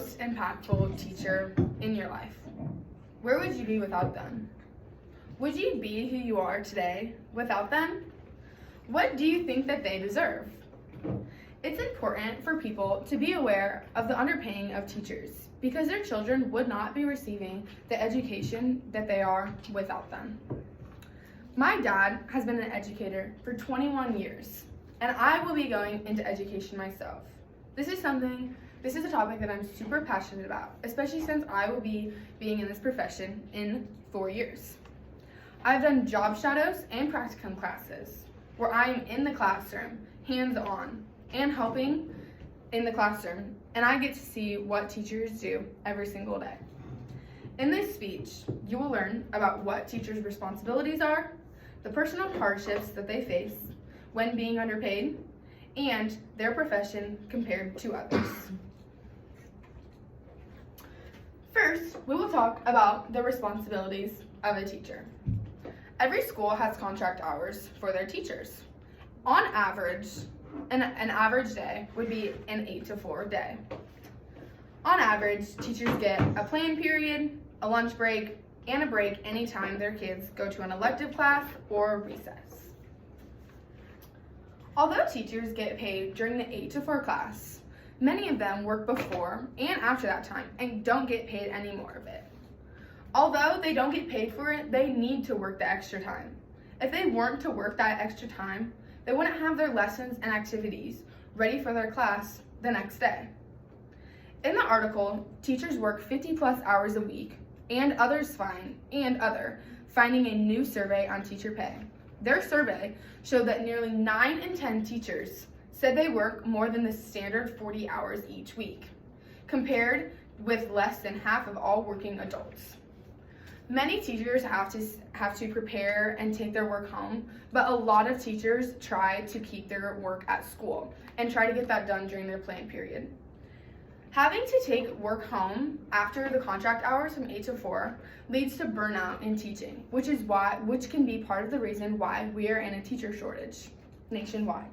most impactful teacher in your life? Where would you be without them? Would you be who you are today without them? What do you think that they deserve? It's important for people to be aware of the underpaying of teachers because their children would not be receiving the education that they are without them. My dad has been an educator for 21 years, and I will be going into education myself. This is a topic that I'm super passionate about, especially since I will be being in this profession in 4 years. I've done job shadows and practicum classes where I am in the classroom, hands-on, and helping in the classroom, and I get to see what teachers do every single day. In this speech, you will learn about what teachers' responsibilities are, the personal hardships that they face when being underpaid, and their profession compared to others. First, we will talk about the responsibilities of a teacher. Every school has contract hours for their teachers. On average, an average day would be an 8 to 4 day. On average, teachers get a planned period, a lunch break, and a break anytime their kids go to an elective class or recess. Although teachers get paid during the 8 to 4 class, many of them work before and after that time and don't get paid any more of it. Although they don't get paid for it, they need to work the extra time. If they weren't to work that extra time, they wouldn't have their lessons and activities ready for their class the next day. In the article, teachers work 50 plus hours a week and finding a new survey on teacher pay. Their survey showed that nearly 9 in 10 teachers said they work more than the standard 40 hours each week, compared with less than half of all working adults. Many teachers have to prepare and take their work home, but a lot of teachers try to keep their work at school and try to get that done during their planned period. Having to take work home after the contract hours from 8 to 4 leads to burnout in teaching, which can be part of the reason why we are in a teacher shortage nationwide.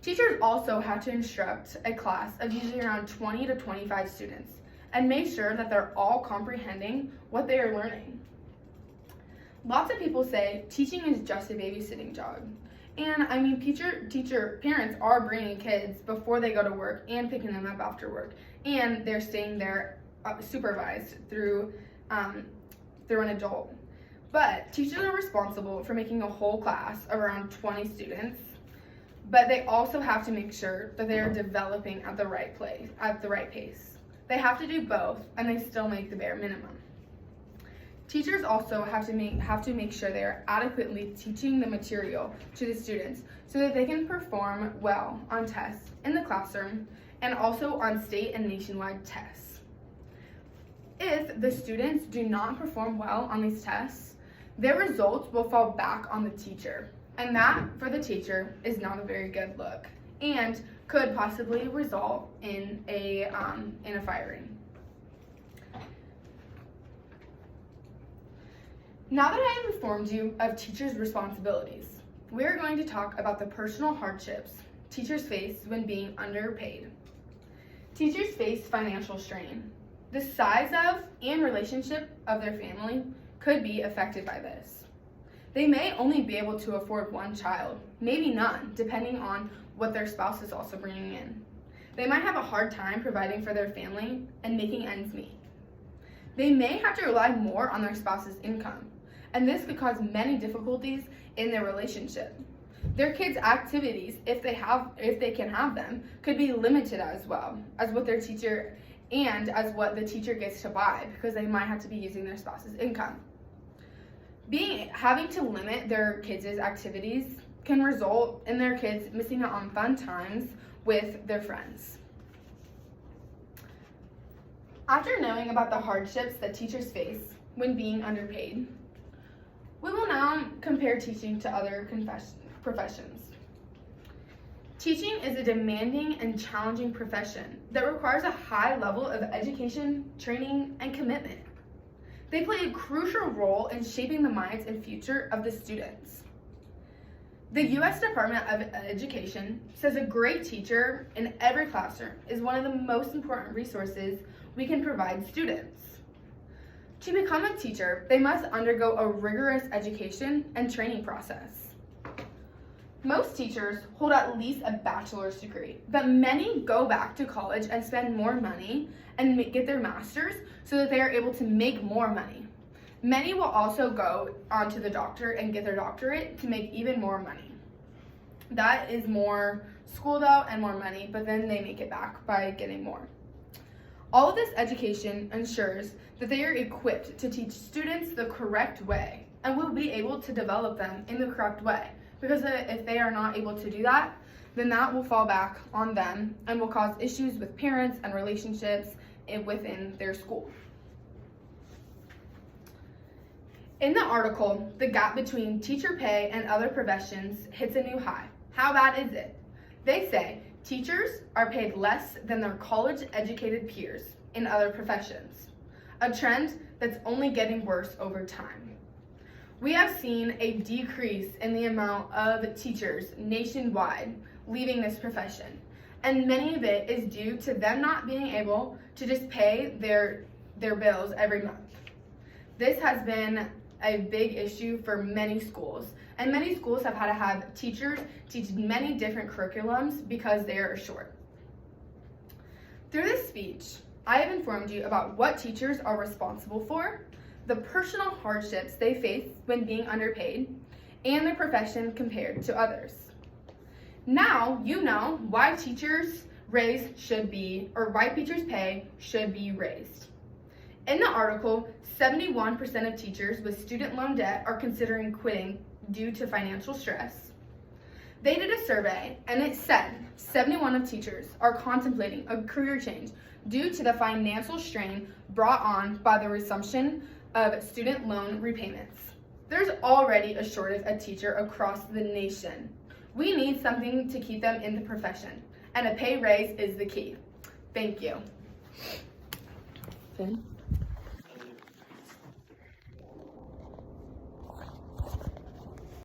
Teachers also have to instruct a class of usually around 20 to 25 students and make sure that they're all comprehending what they are learning. Lots of people say teaching is just a babysitting job. And I mean, parents are bringing kids before they go to work and picking them up after work, and they're staying there supervised through an adult. But teachers are responsible for making a whole class of around 20 students, but they also have to make sure that they are developing at the right pace. They have to do both, and they still make the bare minimum. Teachers also have to make sure they are adequately teaching the material to the students so that they can perform well on tests in the classroom and also on state and nationwide tests. If the students do not perform well on these tests, their results will fall back on the teacher, and that, for the teacher, is not a very good look and could possibly result in a firing. Now that I have informed you of teachers' responsibilities, we are going to talk about the personal hardships teachers face when being underpaid. Teachers face financial strain. The size of and relationship of their family could be affected by this. They may only be able to afford one child, maybe none, depending on what their spouse is also bringing in. They might have a hard time providing for their family and making ends meet. They may have to rely more on their spouse's income, and this could cause many difficulties in their relationship. Their kids' activities, if they can have them, could be limited as well as what the teacher gets to buy, because they might have to be using their spouse's income. Having to limit their kids' activities can result in their kids missing out on fun times with their friends. After knowing about the hardships that teachers face when being underpaid, we will now compare teaching to other professions. Teaching is a demanding and challenging profession that requires a high level of education, training, and commitment. They play a crucial role in shaping the minds and future of the students. The U.S. Department of Education says a great teacher in every classroom is one of the most important resources we can provide students. To become a teacher, they must undergo a rigorous education and training process. Most teachers hold at least a bachelor's degree, but many go back to college and spend more money and get their master's so that they are able to make more money. Many will also go on to the doctor and get their doctorate to make even more money. That is more school though and more money, but then they make it back by getting more. All of this education ensures that they are equipped to teach students the correct way and will be able to develop them in the correct way. Because if they are not able to do that, then that will fall back on them and will cause issues with parents and relationships within their school. In the article, the gap between teacher pay and other professions hits a new high. How bad is it? They say teachers are paid less than their college-educated peers in other professions, a trend that's only getting worse over time. We have seen a decrease in the amount of teachers nationwide leaving this profession, and many of it is due to them not being able to just pay their bills every month. This has been a big issue for many schools, and many schools have had to have teachers teach many different curriculums because they are short. Through this speech, I have informed you about what teachers are responsible for, the personal hardships they face when being underpaid, and their profession compared to others. Now you know why teachers' pay should be raised. In the article, 71% of teachers with student loan debt are considering quitting due to financial stress. They did a survey and it said 71% of teachers are contemplating a career change due to the financial strain brought on by the resumption of student loan repayments. There's already a shortage of teachers across the nation. We need something to keep them in the profession, and a pay raise is the key. Thank you. Finn?